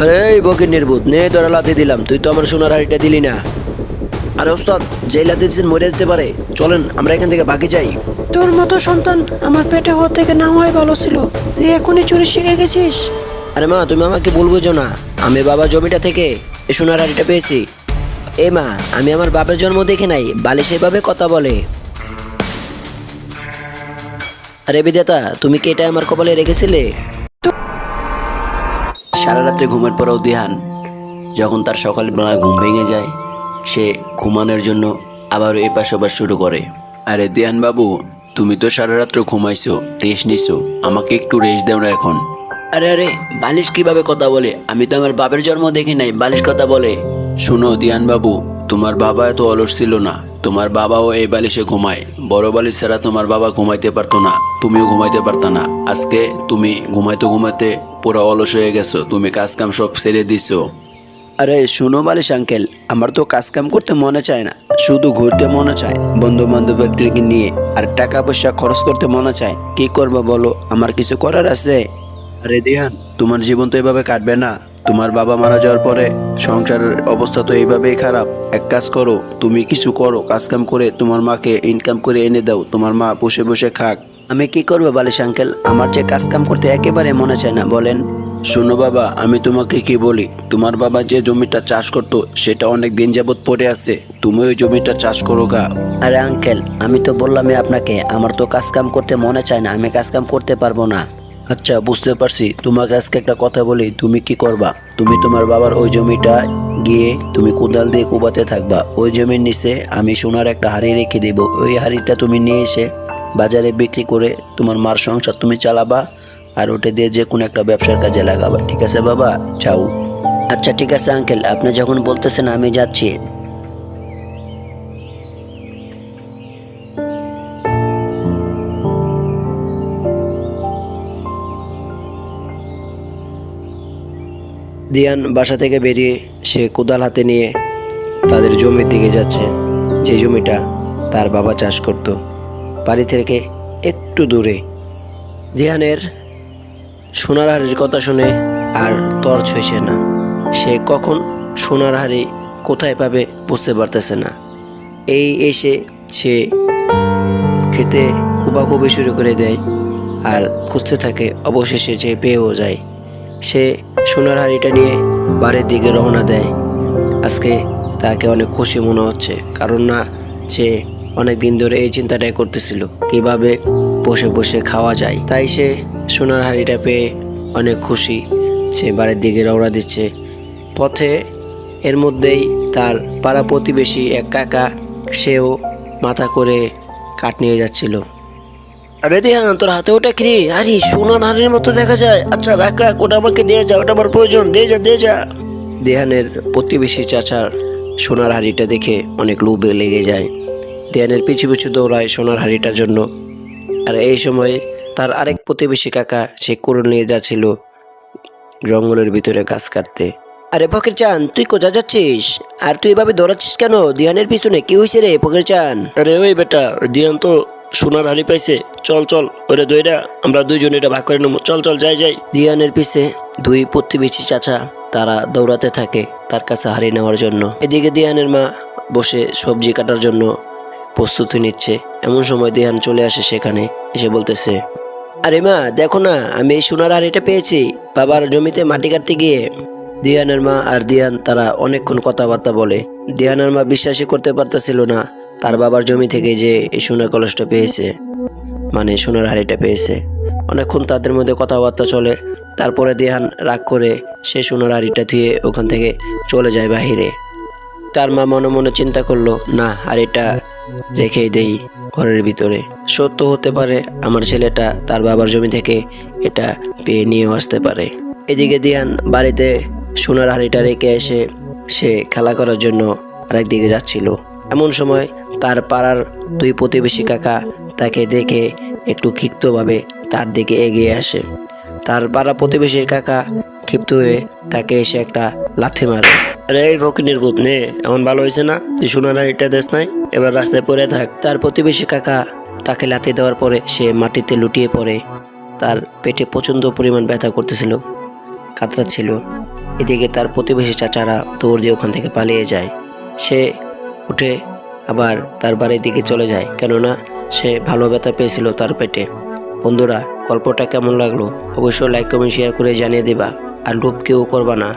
আরে এই বকির নির্বুত নে তোরা লাথি দিলাম, তুই তো আমার সোনার হাড়িটা দিলি না। আরে ওস্তাদ, যেই লাথি দিচ্ছেন মরে যেতে পারে, চলেন আমরা এখান থেকে ভাগে যাই। তোর মতো সন্তান আমার পেটে হওয়া থেকে না হয় ভালো ছিল, তুই এখনই চুরি শিখে গেছিস। আরে মা, তুমি আমাকে ভুল বুঝো না, আমি বাবার জমিটা থেকে এই সোনার হাড়িটা পেয়েছি। এ মা, আমি আমার বাপের জন্ম দেখে নাই, বালিশ এভাবে কথা বলে। আরে বিধাতা, তুমি কি এটা আমার কপালে রেখেছিলে? সারা রাত্রে ঘুমের পরেও দিহান যখন তার সকালবেলা ঘুম ভেঙে যায়, সে ঘুমানোর জন্য আবারও এপাশ ওপাশ শুরু করে। আরে দিয়ান বাবু, তুমি তো সারা রাত্র ঘুমাইছো, রেস্ট নিছো, আমাকে একটু রেস্ট দাও না এখন। আরে আরে, বালিশ কিভাবে কথা বলে? আমি তো আমার বাপের জন্ম দেখি নাই, বালিশ কথা বলে। শোনো দিয়ান বাবু, তোমার বাবা এত অলস ছিল না, তোমার বাবাও এই বালিশে ঘুমায়। বড় বালিশ ছাড়া তোমার বাবা ঘুমাইতে পারতো না, তুমিও ঘুমাইতে পারতা না। আজকে তুমি ঘুমাইতে ঘুমাইতে পুরো অলস হয়ে গেছো, তুমি কাজ কাম সব ছেড়ে দিছো। আরে শোনো বালিশ আঙ্কেল, আমার তো কাজ কাম করতে মনে চায় না, শুধু ঘুরতে মনে চায় বন্ধু বান্ধবদেরকে নিয়ে, আর টাকা পয়সা খরচ করতে মনে চায়। কি করবো বলো, আমার কিছু করার আছে? আরে দিহান, তোমার জীবন তো এভাবে কাটবে না। তোমার বাবা মারা যাওয়ার পরে সংসারের অবস্থা তো এইভাবেই খারাপ। এক কাজ করো, তুমি কিছু করো, কাজ কাম করে তোমার মাকে ইনকাম করে এনে দাও, তোমার মা বসে বসে খাক। আমি কি করবো বালিশ আঙ্কেল, আমার যে কাজ কাম করতে একেবারে মনে চায় না, বলেন। শোনো বাবা, আমি তোমাকে কি বলি, তোমার বাবা যে জমিটা চাষ করতো সেটা অনেক দিন যাবত পড়ে আছে, তুমি ওই জমিটা চাষ করো গা। আরে আঙ্কেল, আমি তো বললামই আপনাকে, আমার তো কাজ কাম করতে মনে চায় না, আমি কাজ কাম করতে পারবো না। আচ্ছা বুঝতে পারছি, তোমাকে আজকে একটা কথা বলি, তুমি কি করবা? তুমি তোমার বাবার ওই জমিটা গিয়ে তুমি কোদাল দিয়ে কোবাতে থাকবা। ওই জমির নিচে আমি সোনার একটা হাড়ি রেখে দেব, ওই হাড়িটা তুমি নিয়ে এসে বাজারে বিক্রি করে তোমার মার সংসার তুমি চালাবা, আর ওটা দিয়ে যে কোনো একটা ব্যবসার কাজে লাগাবা। ঠিক আছে বাবা, যাও। আচ্ছা ঠিক আছে আঙ্কেল, আপনি যখন বলতেছেন আমি যাচ্ছি। দিয়ান বাসা থেকে বেরিয়ে সে কোদাল হাতে নিয়ে তাদের জমির দিকে যাচ্ছে, যে জমিটা তার বাবা চাষ করত, বাড়ি থেকে একটু দূরে। দিয়ানের সোনার হাড়ির কথা শুনে আর তর্স হয়েছে না, সে কখন সোনার হাড়ি কোথায় পাবে বুঝতে পারতেছে না। এই এসে সে খেতে কুবাকুবি শুরু করে দেয় আর খুঁজতে থাকে, অবশেষে যে পেয়েও যায়। সে সোনার হাড়িটা নিয়ে বাড়ির দিকে রওনা দেয়। আজকে তাকে অনেক খুশি মনে হচ্ছে, কারণ না সে অনেক দিন ধরে এই চিন্তাটাই করতেছিল কিভাবে বসে বসে খাওয়া যায়। তাই সে সোনার হাড়িটা পেয়ে অনেক খুশি, সে বাড়ির দিকে রওনা দিচ্ছে। পথে এর মধ্যেই তার পাড়া প্রতিবেশী এক কাকা, সেও মাথা করে কাঠ নিয়ে যাচ্ছিল। আরে দিহান, তোর হাতে ওটা কি? আরে সোনার হাড়ির মতো দেখা যায়। আচ্ছা রাখ রাখ, ওটা আমাকে দিয়ে যা, ওটা আমার প্রয়োজন, দিয়ে যা দিয়ে যা। দেহানের প্রতিবেশী চাচার সোনার হাড়িটা দেখে অনেক লোভে লেগে যায়। দেহানের পিছু পিছু দৌড়ায় সোনার হাড়িটার জন্য। আর এই সময় তার আরেক প্রতিবেশী কাকা সে কুড়ুল নিয়ে যাচ্ছিল জঙ্গলের ভিতরে গাছ কাটতে। আরে ফকির চান, তুই কোথায় যাচ্ছিস? আর তুই এভাবে দৌড়াচ্ছিস কেন দিহানের পিছনে? কি হয়েছে রে ফকির চান? আরে ওই বেটা, দিয়ান তো সোনার হাড়ি পাইছে, চল চল ওরে দইরা আমরা দুইজন এটা ভাগ করে নেবো, চল চল যাই যাই। দিয়ানের পিছে দুই প্রতিবেশী চাচা তারা দৌড়াতে থাকে তার কাছে হাড়ি নেওয়ার জন্য। এদিকে দিয়ানের মা বসে সবজি কাটার জন্য প্রস্তুতি নিচ্ছে। এমন সময় দিয়ান চলে আসে সেখানে, এসে বলতেছে, আরে মা দেখো না, আমি এই সোনার হাড়িটা পেয়েছি বাবার জমিতে মাটি কাটতে গিয়ে। দিয়ানের মা আর দিয়ান তারা অনেকক্ষণ কথাবার্তা বলে। দিয়ানের মা বিশ্বাসই করতে পারতেছিল না তার বাবার জমি থেকে যে এই সোনার কলসটা পেয়েছে, মানে সোনার হাড়িটা পেয়েছে। অনেকক্ষণ তাদের মধ্যে কথাবার্তা চলে, তারপরে দিহান রাগ করে সে সোনার হাড়িটা ধুয়ে ওখান থেকে চলে যায় বাহিরে। তার মা মনে মনে চিন্তা করলো, না হাড়িটা রেখেই দেই ঘরের ভিতরে, সত্য হতে পারে আমার ছেলেটা তার বাবার জমি থেকে এটা পেয়ে নিয়েও আসতে পারে। এদিকে দিহান বাড়িতে সোনার হাড়িটা রেখে এসে সে খেলা করার জন্য আরেক দিকে যাচ্ছিল। এমন সময় তার পাড়ার দুই প্রতিবেশী কাকা তাকে দেখে একটু ক্ষিপ্তভাবে তার দিকে এগিয়ে আসে। তার পাড়া প্রতিবেশীর কাকা ক্ষিপ্ত হয়ে তাকে এসে একটা লাথি মারে। আরে এই ফকির নির্বুত নে, এমন ভালো হয়েছে না, তুই সোনার হাড়িটা দেশ নাই, এবার রাস্তায় পড়ে থাক। তার প্রতিবেশী কাকা তাকে লাথি দেওয়ার পরে সে মাটিতে লুটিয়ে পড়ে। তার পেটে প্রচণ্ড পরিমাণ ব্যথা করতেছিল, কাতরাচ্ছিল। এদিকে তার প্রতিবেশী চাচারা দৌড় দিয়ে ওখান থেকে পালিয়ে যায়। সে উঠে আবার তার বাড়ির দিকে চলে যায়, কেননা সে ভালো ব্যথা পেয়েছিল তার পেটে। বন্ধুরা, গল্পটা কেমন লাগলো অবশ্যই লাইক কমেন্ট শেয়ার করে জানিয়ে দেবা, আর লোভ কেউ করবা না।